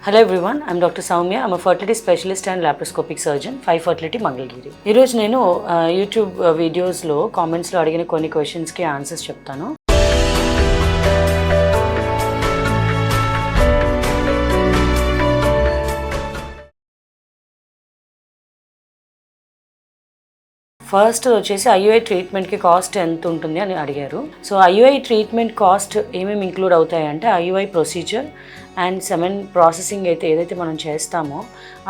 Hello everyone, I'm Dr. Soumya. I'm a fertility specialist and laparoscopic surgeon, 5 Fertility Mangalgiri. ఈరోజు నేను YouTube వీడియోస్లో కామెంట్స్లో అడిగిన కొన్ని క్వశ్చన్స్కి ఆన్సర్స్ చెప్తాను. ఫస్ట్ వచ్చేసి ఐయుఐ ట్రీట్మెంట్కి కాస్ట్ ఎంత ఉంటుంది అని అడిగారు. సో ఐయుఐ ట్రీట్మెంట్ కాస్ట్ ఏమేమి ఇంక్లూడ్ అవుతాయంటే IUI procedure and semen processing అయితే ఏదైతే మనం చేస్తామో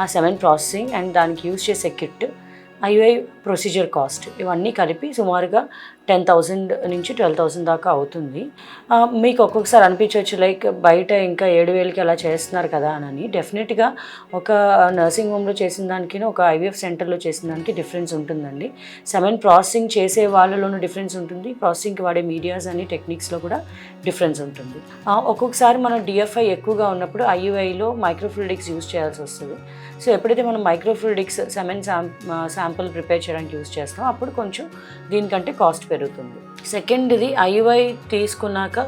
ఆ సెమెన్ ప్రాసెసింగ్ అండ్ దానికి యూజ్ చేసే కిట్, ఐయుఐ ప్రొసీజర్ కాస్ట్ ఇవన్నీ కలిపి సుమారుగా 10,000 నుంచి 12,000 దాకా అవుతుంది. మీకు ఒక్కొక్కసారి అనిపించవచ్చు లైక్ బయట ఇంకా 7,000కి అలా చేస్తున్నారు కదా అని. డెఫినెట్గా ఒక నర్సింగ్ హోమ్లో చేసిన దానికి ఒక ఐవీఎఫ్ సెంటర్లో చేసిన దానికి డిఫరెన్స్ ఉంటుందండి. సెమెన్ ప్రాసెసింగ్ చేసే వాళ్ళలోనూ డిఫరెన్స్ ఉంటుంది, ప్రాసెసింగ్కి వాడే మీడియాస్ అని టెక్నిక్స్లో కూడా డిఫరెన్స్ ఉంటుంది. ఒక్కొక్కసారి మనం డిఎఫ్ఐ ఎక్కువగా ఉన్నప్పుడు ఐయుఐలో మైక్రోఫ్లూయిడిక్స్ యూజ్ చేయాల్సి వస్తుంది. సో ఎప్పుడైతే మనం మైక్రోఫ్లూయిడిక్స్ సెమెన్ శాంపుల్ ప్రిపేర్ చేయడానికి యూజ్ చేస్తామో అప్పుడు కొంచెం దీనికంటే కాస్ట్ పెరుగుతుంది. సెకండ్ది ఐయుఐ తీసుకున్నాక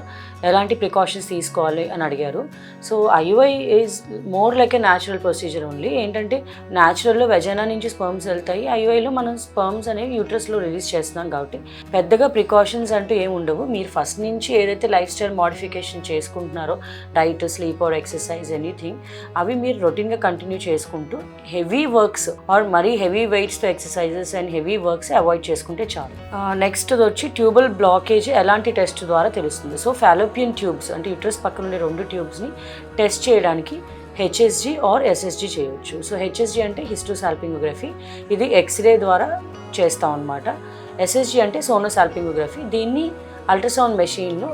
ఎలాంటి ప్రికాషన్స్ తీసుకోవాలి అని అడిగారు. So IUI is more like a natural procedure only. ఏంటంటే న్యాచురల్లో వెజైనా నుంచి స్పర్మ్స్ వెళ్తాయి, ఐయుఐలో మనం స్పర్మ్స్ అనేవి యూట్రస్లో రిలీజ్ చేస్తున్నాం కాబట్టి పెద్దగా ప్రికాషన్స్ అంటూ ఏమి ఉండవు. మీరు ఫస్ట్ నుంచి ఏదైతే లైఫ్ స్టైల్ మోడిఫికేషన్ చేసుకుంటున్నారో, diet, sleep or exercise anything, అవి మీరు రొటీన్గా కంటిన్యూ చేసుకుంటూ హెవీ వర్క్స్ ఆర్ మరీ హెవీ వెయిట్స్తో exercises and heavy works avoid చేసుకుంటే చాలు. నెక్స్ట్ వచ్చి ట్యూబల్ బ్లాకేజ్ ఎలాంటి టెస్ట్ ద్వారా తెలుస్తుంది. సో ఫాలోపియన్ ట్యూబ్స్ అంటే యూట్రస్ పక్కన ఉండే 2 ట్యూబ్స్ని టెస్ట్ చేయడానికి హెచ్ఎస్జి ఆర్ ఎస్ఎస్జి చేయొచ్చు. సో హెచ్ఎస్జి అంటే హిస్టోసాల్పింగోగ్రఫీ, ఇది ఎక్స్రే ద్వారా చేస్తాం అనమాట. ఎస్ఎస్జి అంటే సోనోసాల్పింగోగ్రఫీ, దీన్ని అల్ట్రాసౌండ్ మెషిన్లో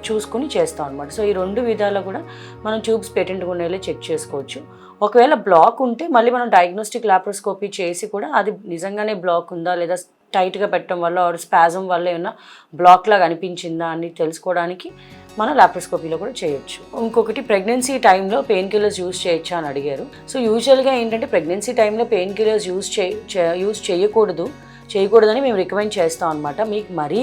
చూసుకుని చేస్తాం అనమాట. సో ఈ 2 విధాలు కూడా మనం ట్యూబ్స్ పేటెంట్గా ఉండేలా చెక్ చేసుకోవచ్చు. ఒకవేళ బ్లాక్ ఉంటే మళ్ళీ మనం డయాగ్నోస్టిక్ లాప్రోస్కోపీ చేసి కూడా అది నిజంగానే బ్లాక్ ఉందా లేదా టైట్గా పెట్టడం వల్ల ఆర్ స్పాజం వల్ల ఏమన్నా బ్లాక్ లాగా అనిపించిందా అని తెలుసుకోవడానికి మనం లాప్రోస్కోపీలో కూడా చేయొచ్చు. ఇంకొకటి ప్రెగ్నెన్సీ టైంలో పెయిన్ కిల్లర్స్ యూజ్ చేయొచ్చా అని అడిగారు. సో యూజువల్గా ఏంటంటే ప్రెగ్నెన్సీ టైంలో పెయిన్ కిల్లర్స్ యూజ్ చేయకూడదని మేము రికమెండ్ చేస్తాం అనమాట. మీకు మరీ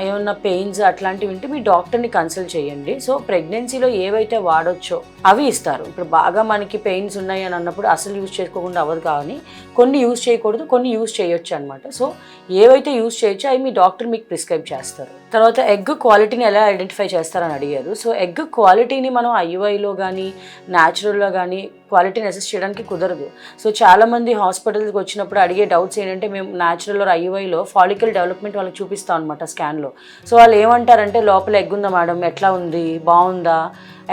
ఏమన్నా పెయిన్స్ అట్లాంటివి ఉంటే మీ డాక్టర్ని కన్సల్ట్ చేయండి. సో ప్రెగ్నెన్సీలో ఏవైతే వాడొచ్చో అవి ఇస్తారు. ఇప్పుడు బాగా మనకి పెయిన్స్ ఉన్నాయి అని అన్నప్పుడు అసలు యూజ్ చేసుకోకుండా అవ్వదు, కానీ కొన్ని యూజ్ చేయకూడదు, కొన్ని యూజ్ చేయొచ్చు అనమాట. సో ఏవైతే యూజ్ చేయొచ్చో అవి మీ డాక్టర్ మీకు ప్రిస్క్రైబ్ చేస్తారు. తర్వాత ఎగ్ క్వాలిటీని ఎలా ఐడెంటిఫై చేస్తారని అడిగారు. సో ఎగ్ క్వాలిటీని మనం ఐయుఐలో కానీ న్యాచురల్లో కానీ క్వాలిటీని అసెస్ చేయడానికి కుదరదు. సో చాలామంది హాస్పిటల్కి వచ్చినప్పుడు అడిగే డౌట్స్ ఏంటంటే మేము న్యాచురల్ ఆర్ ఐయుఐలో ఫాలికల్ డెవలప్మెంట్ వాళ్ళకి చూపిస్తాం అనమాట స్కాన్లో. సో వాళ్ళు ఏమంటారంటే లోపల ఎగ్ ఉందా మేడం, ఎట్లా ఉంది, బాగుందా,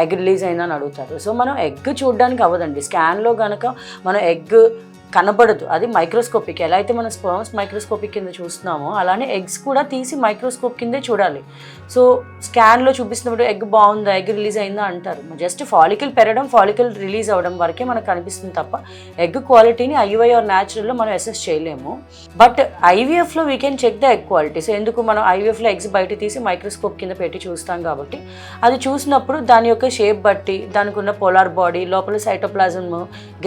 ఎగ్ రిలీజ్ అయిందా అని అడుగుతారు. సో మనం ఎగ్ చూడడానికి అవ్వదండి. స్కాన్లో కనుక మనం ఎగ్ కనబడదు, అది మైక్రోస్కోపిక్. ఎలా అయితే మనం స్పర్మ్స్ మైక్రోస్కోపిక్ కింద చూస్తున్నామో అలానే ఎగ్స్ కూడా తీసి మైక్రోస్కోప్ కిందే చూడాలి. సో స్కాన్లో చూపిస్తున్నప్పుడు ఎగ్ బాగుందా, ఎగ్ రిలీజ్ అయిందా అంటారు. జస్ట్ ఫాలికల్ పెరగడం, ఫాలికల్ రిలీజ్ అవ్వడం వరకే మనకు కనిపిస్తుంది తప్ప ఎగ్ క్వాలిటీని ఐయుఐ ఆర్ న్యాచురల్లో మనం అసెస్ చేయలేము. బట్ ఐవీఎఫ్లో we can check the egg quality. So ఎందుకు మనం ఐవీఎఫ్లో ఎగ్స్ బయట తీసి మైక్రోస్కోప్ కింద పెట్టి చూస్తాం కాబట్టి అది చూసినప్పుడు దాని యొక్క షేప్ బట్టి, దానికి ఉన్న పోలార్ బాడీ, లోపల సైటోప్లాజం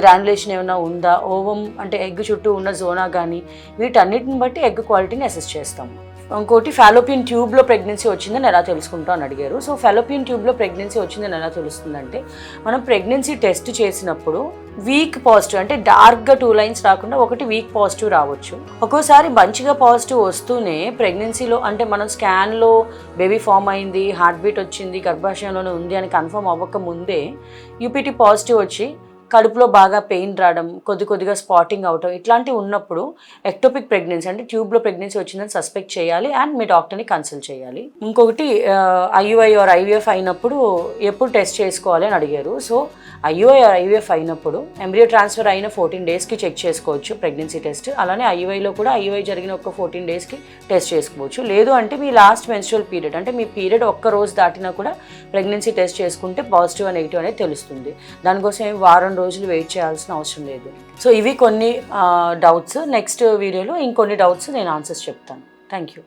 గ్రాన్యులేషన్ ఏమైనా ఉందా, ఓవం అంటే ఎగ్ చుట్టూ ఉన్న జోనా కానీ వీటన్నిటిని బట్టి ఎగ్ క్వాలిటీని అసెస్ చేస్తాము. ఇంకోటి ఫాలోపియన్ ట్యూబ్లో ప్రెగ్నెన్సీ వచ్చిందని ఎలా తెలుసుకుంటాం అని అడిగారు. సో ఫాలోపియన్ ట్యూబ్లో ప్రెగ్నెన్సీ వచ్చిందని ఎలా తెలుస్తుందంటే మనం ప్రెగ్నెన్సీ టెస్ట్ చేసినప్పుడు వీక్ పాజిటివ్ అంటే డార్క్గా 2 లైన్స్ రాకుండా ఒకటి వీక్ పాజిటివ్ రావచ్చు. ఒక్కోసారి మంచిగా పాజిటివ్ వస్తూనే ప్రెగ్నెన్సీలో అంటే మనం స్కాన్లో బేబీ ఫామ్ అయింది, హార్ట్ బీట్ వచ్చింది, గర్భాశయంలోనే ఉంది అని కన్ఫర్మ్ అవ్వక ముందే యూపీటీ పాజిటివ్ వచ్చి కడుపులో బాగా పెయిన్ రావడం, కొద్దిగా స్పాటింగ్ అవటం ఇట్లాంటివి ఉన్నప్పుడు ఎక్టోపిక్ ప్రెగ్నెన్సీ అంటే ట్యూబ్లో ప్రెగ్నెన్సీ వచ్చిందని సస్పెక్ట్ చేయాలి అండ్ మీ డాక్టర్ని కన్సల్ట్ చేయాలి. ఇంకొకటి ఐయుఐ ఆర్ ఐవీఎఫ్ అయినప్పుడు ఎప్పుడు టెస్ట్ చేసుకోవాలి అని అడిగారు. సో ఐయుఐ ఆర్ ఐవీఎఫ్ అయినప్పుడు ఎంబ్రియో ట్రాన్స్ఫర్ అయిన 14 డేస్కి చెక్ చేసుకోవచ్చు ప్రెగ్నెన్సీ టెస్ట్. అలానే ఐయుఐలో కూడా ఐయుఐ జరిగిన ఒక 14 డేస్కి టెస్ట్ చేసుకోవచ్చు. లేదు అంటే మీ లాస్ట్ మెన్స్ట్రువల్ పీరియడ్ అంటే మీ పీరియడ్ ఒక్క రోజు దాటినా కూడా ప్రెగ్నెన్సీ టెస్ట్ చేసుకుంటే పాజిటివ్ నెగిటివ్ అనేది తెలుస్తుంది. దానికోసం వారం రోజులు వెయిట్ చేయాల్సిన అవసరం లేదు. సో ఇవి కొన్ని డౌట్స్. నెక్స్ట్ వీడియోలో ఇంకొన్ని డౌట్స్ నేను ఆన్సర్స్ చెప్తాను. Thank you.